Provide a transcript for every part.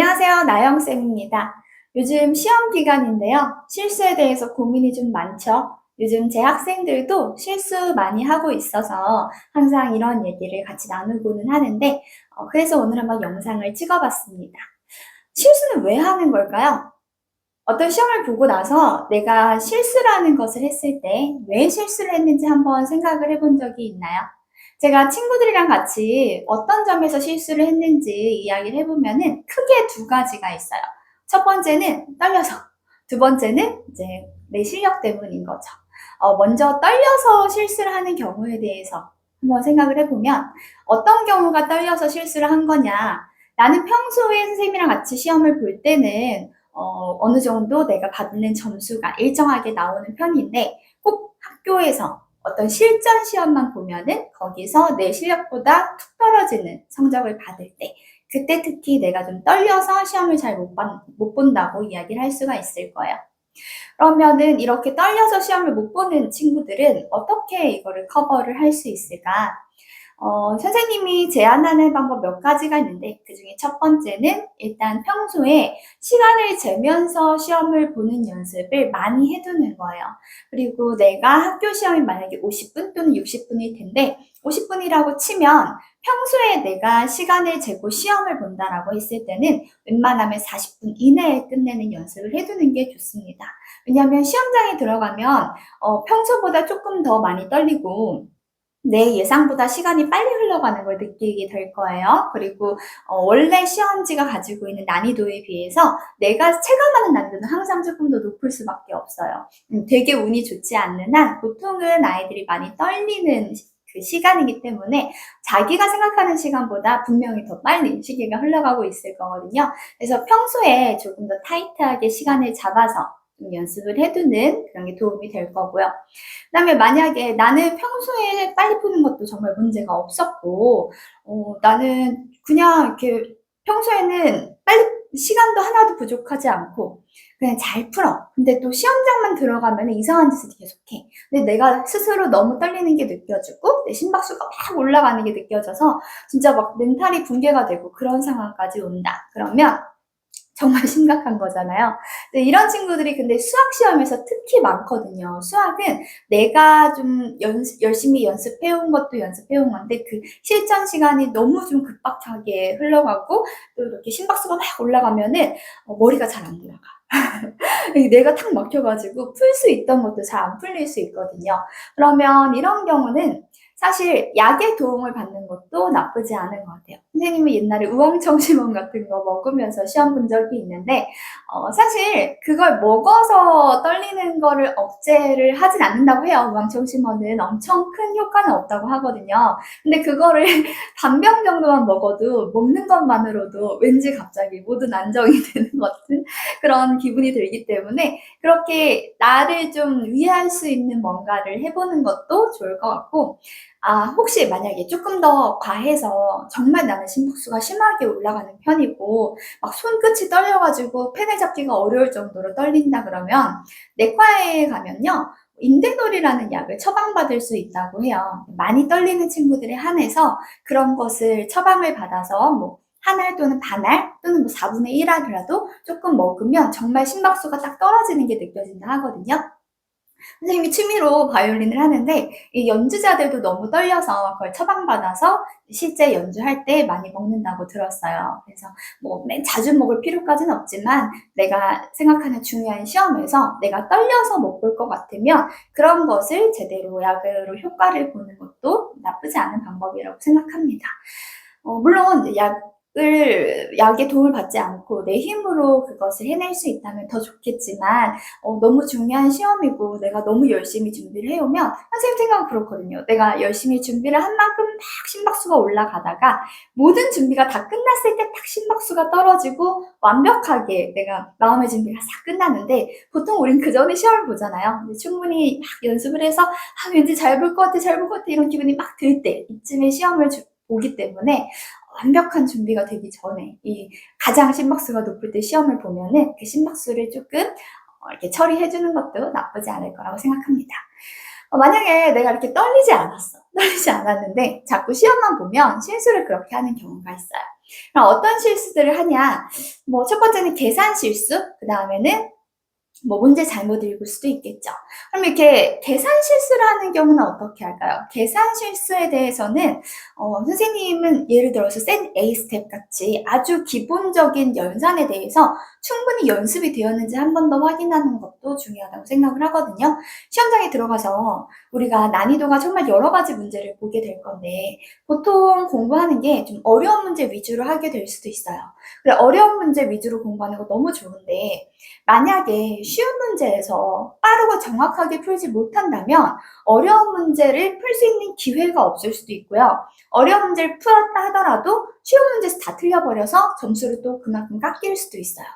안녕하세요. 나영쌤입니다. 요즘 시험 기간인데요. 실수에 대해서 고민이 좀 많죠. 요즘 제 학생들도 실수 많이 하고 있어서 항상 이런 얘기를 같이 나누고는 하는데, 그래서 오늘 한번 영상을 찍어봤습니다. 실수는 왜 하는 걸까요? 어떤 시험을 보고 나서 내가 실수라는 것을 했을 때 왜 실수를 했는지 한번 생각을 해본 적이 있나요? 제가 친구들이랑 같이 어떤 점에서 실수를 했는지 이야기를 해보면은 크게 두 가지가 있어요. 첫 번째는 떨려서, 두 번째는 이제 내 실력 때문인 거죠. 먼저 떨려서 실수를 하는 경우에 대해서 한번 생각을 해보면 어떤 경우가 떨려서 실수를 한 거냐? 나는 평소에 선생님이랑 같이 시험을 볼 때는 어느 정도 내가 받는 점수가 일정하게 나오는 편인데 꼭 학교에서 어떤 실전 시험만 보면은 거기서 내 실력보다 툭 떨어지는 성적을 받을 때 그때 특히 내가 좀 떨려서 시험을 잘 못 본다고 이야기를 할 수가 있을 거예요. 그러면은 이렇게 떨려서 시험을 못 보는 친구들은 어떻게 이거를 커버를 할 수 있을까? 선생님이 제안하는 방법 몇 가지가 있는데 그중에 첫 번째는 일단 평소에 시간을 재면서 시험을 보는 연습을 많이 해두는 거예요. 그리고 내가 학교 시험이 만약에 50분 또는 60분일 텐데 50분이라고 치면 평소에 내가 시간을 재고 시험을 본다라고 했을 때는 웬만하면 40분 이내에 끝내는 연습을 해두는 게 좋습니다. 왜냐하면 시험장에 들어가면 평소보다 조금 더 많이 떨리고 내 예상보다 시간이 빨리 흘러가는 걸 느끼게 될 거예요. 그리고 원래 시험지가 가지고 있는 난이도에 비해서 내가 체감하는 난이도는 항상 조금 더 높을 수밖에 없어요. 되게 운이 좋지 않는 한 보통은 아이들이 많이 떨리는 그 시간이기 때문에 자기가 생각하는 시간보다 분명히 더 빨리 시기가 흘러가고 있을 거거든요. 그래서 평소에 조금 더 타이트하게 시간을 잡아서 좀 연습을 해두는 그런 게 도움이 될 거고요. 그다음에 만약에 나는 평소에 빨리 푸는 것도 정말 문제가 없었고, 나는 그냥 이렇게 평소에는 빨리 시간도 하나도 부족하지 않고 그냥 잘 풀어. 근데 또 시험장만 들어가면 이상한 짓을 계속해. 근데 내가 스스로 너무 떨리는 게 느껴지고 내 심박수가 막 올라가는 게 느껴져서 진짜 막 멘탈이 붕괴가 되고 그런 상황까지 온다. 그러면 정말 심각한 거잖아요. 네, 이런 친구들이 근데 수학 시험에서 특히 많거든요. 수학은 내가 좀 열심히 연습해온 것도 연습해온 건데 그 실전 시간이 너무 좀 급박하게 흘러가고 또 이렇게 심박수가 막 올라가면은 머리가 잘 안 돌아가. 내가 탁 막혀가지고 풀 수 있던 것도 잘 안 풀릴 수 있거든요. 그러면 이런 경우는 사실 약의 도움을 받는 것도 나쁘지 않은 것 같아요. 선생님이 옛날에 우황청심원 같은 거 먹으면서 시험 본 적이 있는데 사실 그걸 먹어서 떨리는 거를 억제를 하진 않는다고 해요. 우황청심원은 엄청 큰 효과는 없다고 하거든요. 근데 그거를 반병 정도만 먹어도 먹는 것만으로도 왠지 갑자기 모든 안정이 되는 것 같은 그런 기분이 들기 때문에 그렇게 나를 좀 위할 수 있는 뭔가를 해보는 것도 좋을 것 같고 혹시 만약에 조금 더 과해서 정말 나는 심박수가 심하게 올라가는 편이고 막 손끝이 떨려가지고 펜을 잡기가 어려울 정도로 떨린다 그러면 내과에 가면요. 인대놀이라는 약을 처방받을 수 있다고 해요. 많이 떨리는 친구들에 한해서 그런 것을 처방을 받아서 뭐 한 알 또는 반알 또는 뭐 4분의 1알이라도 조금 먹으면 정말 심박수가 딱 떨어지는 게 느껴진다 하거든요. 선생님이 취미로 바이올린을 하는데 이 연주자들도 너무 떨려서 그걸 처방받아서 실제 연주할 때 많이 먹는다고 들었어요. 그래서 뭐 자주 먹을 필요까지는 없지만 내가 생각하는 중요한 시험에서 내가 떨려서 못 볼 것 같으면 그런 것을 제대로 약으로 효과를 보는 것도 나쁘지 않은 방법이라고 생각합니다. 물론 약의 도움을 받지 않고 내 힘으로 그것을 해낼 수 있다면 더 좋겠지만 너무 중요한 시험이고 내가 너무 열심히 준비를 해오면 선생님 생각은 그렇거든요. 내가 열심히 준비를 한 만큼 막 심박수가 올라가다가 모든 준비가 다 끝났을 때 딱 심박수가 떨어지고 완벽하게 내가 마음의 준비가 싹 끝났는데 보통 우린 그 전에 시험을 보잖아요. 근데 충분히 막 연습을 해서 왠지 잘 볼 것 같아, 잘 볼 것 같아 이런 기분이 막 들 때 이쯤에 시험을 보기 때문에 완벽한 준비가 되기 전에 이 가장 심박수가 높을 때 시험을 보면은 그 심박수를 조금 이렇게 처리해 주는 것도 나쁘지 않을 거라고 생각합니다. 만약에 내가 이렇게 떨리지 않았어. 떨리지 않았는데 자꾸 시험만 보면 실수를 그렇게 하는 경우가 있어요. 그럼 어떤 실수들을 하냐? 첫 번째는 계산 실수, 그 다음에는 문제 잘못 읽을 수도 있겠죠. 그럼 이렇게 계산 실수를 하는 경우는 어떻게 할까요? 계산 실수에 대해서는 선생님은 예를 들어서 센 A 스텝 같이 아주 기본적인 연산에 대해서 충분히 연습이 되었는지 한 번 더 확인하는 것도 중요하다고 생각을 하거든요. 시험장에 들어가서 우리가 난이도가 정말 여러 가지 문제를 보게 될 건데 보통 공부하는 게 좀 어려운 문제 위주로 하게 될 수도 있어요. 그래, 어려운 문제 위주로 공부하는 거 너무 좋은데 만약에 쉬운 문제에서 빠르고 정확하게 풀지 못한다면 어려운 문제를 풀 수 있는 기회가 없을 수도 있고요. 어려운 문제를 풀었다 하더라도 쉬운 문제에서 다 틀려버려서 점수를 또 그만큼 깎일 수도 있어요.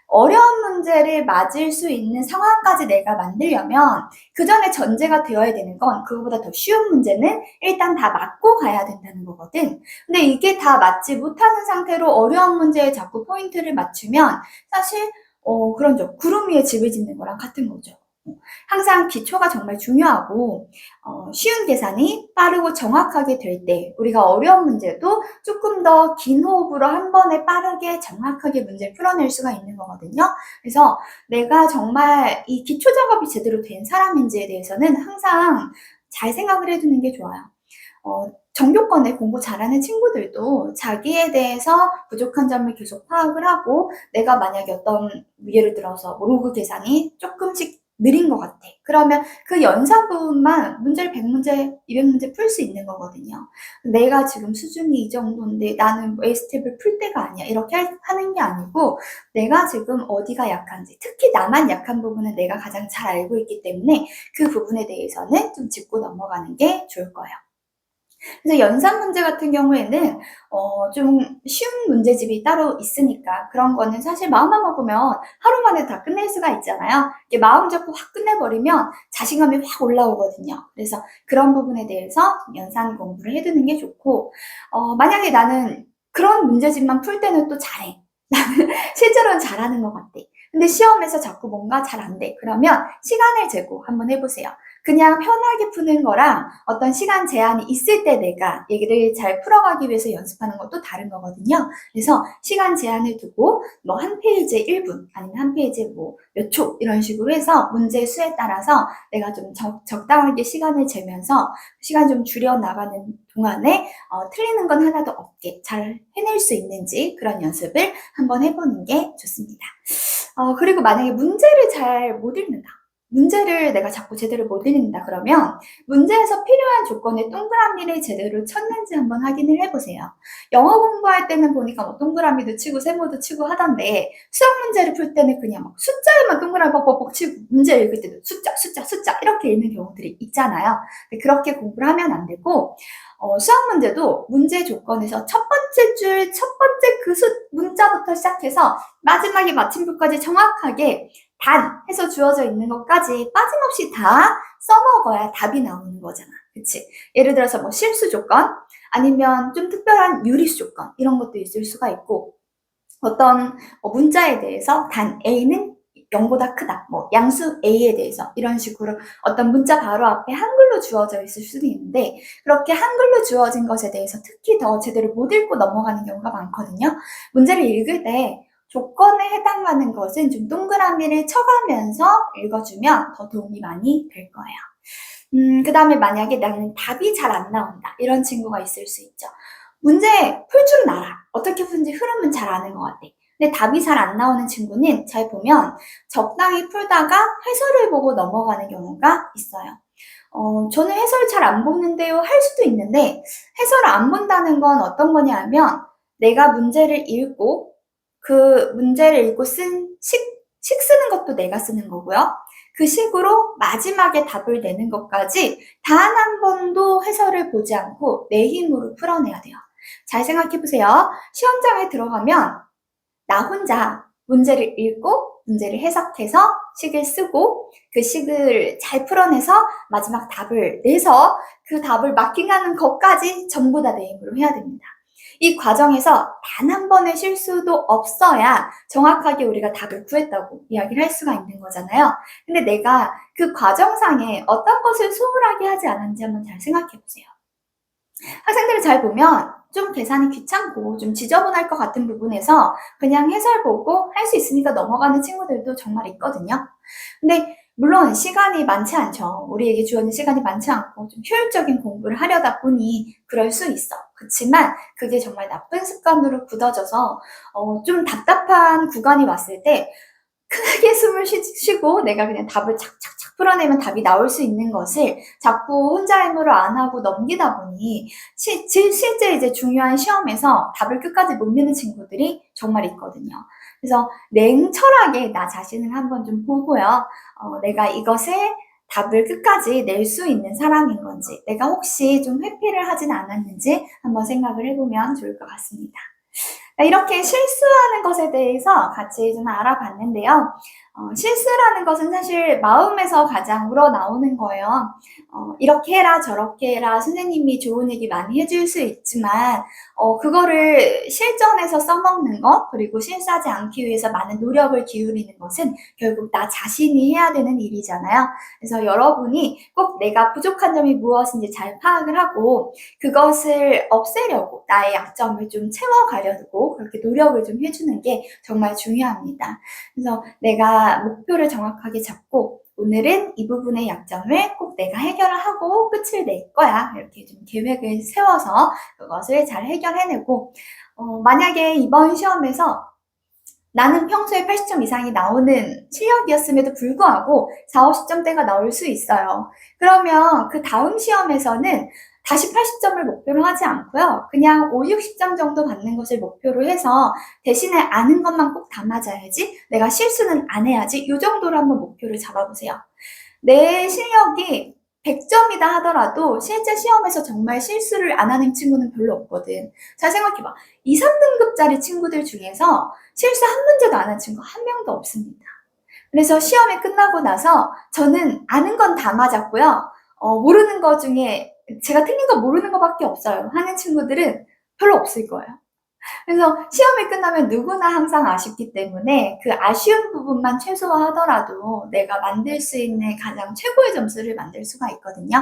어려운 문제를 맞을 수 있는 상황까지 내가 만들려면 그 전에 전제가 되어야 되는 건 그거보다 더 쉬운 문제는 일단 다 맞고 가야 된다는 거거든. 근데 이게 다 맞지 못하는 상태로 어려운 문제에 자꾸 포인트를 맞추면 사실 그런 구름 위에 집을 짓는 거랑 같은 거죠. 항상 기초가 정말 중요하고 쉬운 계산이 빠르고 정확하게 될 때 우리가 어려운 문제도 조금 더 긴 호흡으로 한 번에 빠르게 정확하게 문제를 풀어낼 수가 있는 거거든요. 그래서 내가 정말 이 기초 작업이 제대로 된 사람인지에 대해서는 항상 잘 생각을 해두는 게 좋아요. 정교권에 공부 잘하는 친구들도 자기에 대해서 부족한 점을 계속 파악을 하고 내가 만약에 어떤 예를 들어서 로그 계산이 조금씩 느린 것 같아. 그러면 그 연산 부분만 문제를 100문제, 200문제 풀 수 있는 거거든요. 내가 지금 수준이 이 정도인데 나는 A 스텝을 풀 때가 아니야. 이렇게 하는 게 아니고 내가 지금 어디가 약한지 특히 나만 약한 부분은 내가 가장 잘 알고 있기 때문에 그 부분에 대해서는 좀 짚고 넘어가는 게 좋을 거예요. 그래서 연산 문제 같은 경우에는 좀 쉬운 문제집이 따로 있으니까 그런 거는 사실 마음만 먹으면 하루 만에 다 끝낼 수가 있잖아요. 이게 마음 잡고 확 끝내버리면 자신감이 확 올라오거든요. 그래서 그런 부분에 대해서 연산 공부를 해두는 게 좋고 만약에 나는 그런 문제집만 풀 때는 또 잘해. 나는 실제로는 잘하는 것 같아. 근데 시험에서 자꾸 뭔가 잘 안 돼. 그러면 시간을 재고 한번 해보세요. 그냥 편하게 푸는 거랑 어떤 시간 제한이 있을 때 내가 얘기를 잘 풀어가기 위해서 연습하는 것도 다른 거거든요. 그래서 시간 제한을 두고 한 페이지에 1분 아니면 한 페이지에 몇 초 이런 식으로 해서 문제 수에 따라서 내가 좀 적당하게 시간을 재면서 시간 좀 줄여 나가는 동안에 틀리는 건 하나도 없게 잘 해낼 수 있는지 그런 연습을 한번 해보는 게 좋습니다. 그리고 만약에 문제를 잘 못 읽는다. 문제를 내가 자꾸 제대로 못 읽는다 그러면 문제에서 필요한 조건에 동그라미를 제대로 쳤는지 한번 확인을 해보세요. 영어 공부할 때는 보니까 동그라미도 치고 세모도 치고 하던데 수학 문제를 풀 때는 그냥 숫자에만 동그라미 뻑뻑뻑 치고 문제 읽을 때도 숫자 이렇게 읽는 경우들이 있잖아요. 그렇게 공부를 하면 안 되고 수학 문제도 문제 조건에서 첫 번째 줄, 첫 번째 그 문자부터 시작해서 마지막에 마침표까지 정확하게 단 해서 주어져 있는 것까지 빠짐없이 다 써먹어야 답이 나오는 거잖아. 그치? 예를 들어서 실수 조건, 아니면 좀 특별한 유리수 조건, 이런 것도 있을 수가 있고, 어떤 문자에 대해서 단 A는 0보다 크다. 양수 A에 대해서 이런 식으로 어떤 문자 바로 앞에 한글로 주어져 있을 수도 있는데 그렇게 한글로 주어진 것에 대해서 특히 더 제대로 못 읽고 넘어가는 경우가 많거든요. 문제를 읽을 때 조건에 해당하는 것은 좀 동그라미를 쳐가면서 읽어주면 더 도움이 많이 될 거예요. 그 다음에 만약에 나는 답이 잘 안 나온다. 이런 친구가 있을 수 있죠. 문제 풀 줄은 알아. 어떻게 푸는지 흐름은 잘 아는 것 같아. 근데 답이 잘 안 나오는 친구는 잘 보면 적당히 풀다가 해설을 보고 넘어가는 경우가 있어요. 저는 해설 잘 안 보는데요 할 수도 있는데 해설을 안 본다는 건 어떤 거냐 하면 내가 문제를 읽고 그 문제를 읽고 식 쓰는 것도 내가 쓰는 거고요. 그 식으로 마지막에 답을 내는 것까지 단 한 번도 해설을 보지 않고 내 힘으로 풀어내야 돼요. 잘 생각해 보세요. 시험장에 들어가면 나 혼자 문제를 읽고 문제를 해석해서 식을 쓰고 그 식을 잘 풀어내서 마지막 답을 내서 그 답을 마킹하는 것까지 전부 다 내 힘으로 해야 됩니다. 이 과정에서 단 한 번의 실수도 없어야 정확하게 우리가 답을 구했다고 이야기를 할 수가 있는 거잖아요. 근데 내가 그 과정상에 어떤 것을 소홀하게 하지 않았는지 한번 잘 생각해 보세요. 학생들을 잘 보면 좀 계산이 귀찮고 좀 지저분할 것 같은 부분에서 그냥 해설 보고 할 수 있으니까 넘어가는 친구들도 정말 있거든요. 근데 물론 시간이 많지 않죠. 우리에게 주어진 시간이 많지 않고 좀 효율적인 공부를 하려다 보니 그럴 수 있어. 그렇지만 그게 정말 나쁜 습관으로 굳어져서 좀 답답한 구간이 왔을 때 크게 숨을 쉬고 내가 그냥 답을 착착착 풀어내면 답이 나올 수 있는 것을 자꾸 혼자 힘으로 안 하고 넘기다 보니 실제 이제 중요한 시험에서 답을 끝까지 못 내는 친구들이 정말 있거든요. 그래서 냉철하게 나 자신을 한번 좀 보고요. 내가 이것을 답을 끝까지 낼 수 있는 사람인 건지, 내가 혹시 좀 회피를 하진 않았는지 한번 생각을 해보면 좋을 것 같습니다. 이렇게 실수하는 것에 대해서 같이 좀 알아봤는데요. 실수라는 것은 사실 마음에서 가장 우러나오는 거예요. 이렇게 해라 저렇게 해라 선생님이 좋은 얘기 많이 해줄 수 있지만 그거를 실전에서 써먹는 것, 그리고 실수하지 않기 위해서 많은 노력을 기울이는 것은 결국 나 자신이 해야 되는 일이잖아요. 그래서 여러분이 꼭 내가 부족한 점이 무엇인지 잘 파악을 하고 그것을 없애려고 나의 약점을 좀 채워가려고 그렇게 노력을 좀 해주는 게 정말 중요합니다. 그래서 내가 목표를 정확하게 잡고 오늘은 이 부분의 약점을 꼭 내가 해결을 하고 끝을 낼 거야. 이렇게 좀 계획을 세워서 그것을 잘 해결해내고 만약에 이번 시험에서 나는 평소에 80점 이상이 나오는 실력이었음에도 불구하고 4, 50점대가 나올 수 있어요. 그러면 그 다음 시험에서는 다시 80점을 목표로 하지 않고요. 그냥 5, 60점 정도 받는 것을 목표로 해서 대신에 아는 것만 꼭 다 맞아야지, 내가 실수는 안 해야지, 이 정도로 한번 목표를 잡아보세요. 내 실력이 100점이다 하더라도 실제 시험에서 정말 실수를 안 하는 친구는 별로 없거든. 잘 생각해봐. 2, 3등급짜리 친구들 중에서 실수 한 문제도 안 한 친구 한 명도 없습니다. 그래서 시험이 끝나고 나서 저는 아는 건 다 맞았고요. 모르는 거 중에 제가 틀린 거 모르는 거밖에 없어요 하는 친구들은 별로 없을 거예요. 그래서 시험이 끝나면 누구나 항상 아쉽기 때문에 그 아쉬운 부분만 최소화하더라도 내가 만들 수 있는 가장 최고의 점수를 만들 수가 있거든요.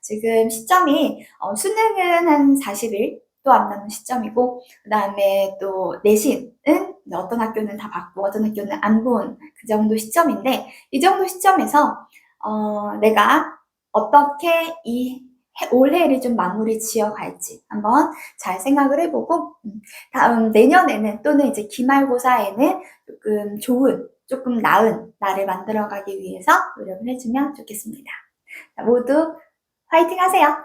지금 시점이 수능은 한 40일도 안 남은 시점이고, 그 다음에 또 내신은 어떤 학교는 다 받고 어떤 학교는 안 본 그 정도 시점인데, 이 정도 시점에서 내가 어떻게 이 올해를 좀 마무리 지어갈지 한번 잘 생각을 해보고 다음 내년에는 또는 이제 기말고사에는 조금 좋은, 조금 나은 나를 만들어가기 위해서 노력을 해주면 좋겠습니다. 모두 화이팅 하세요.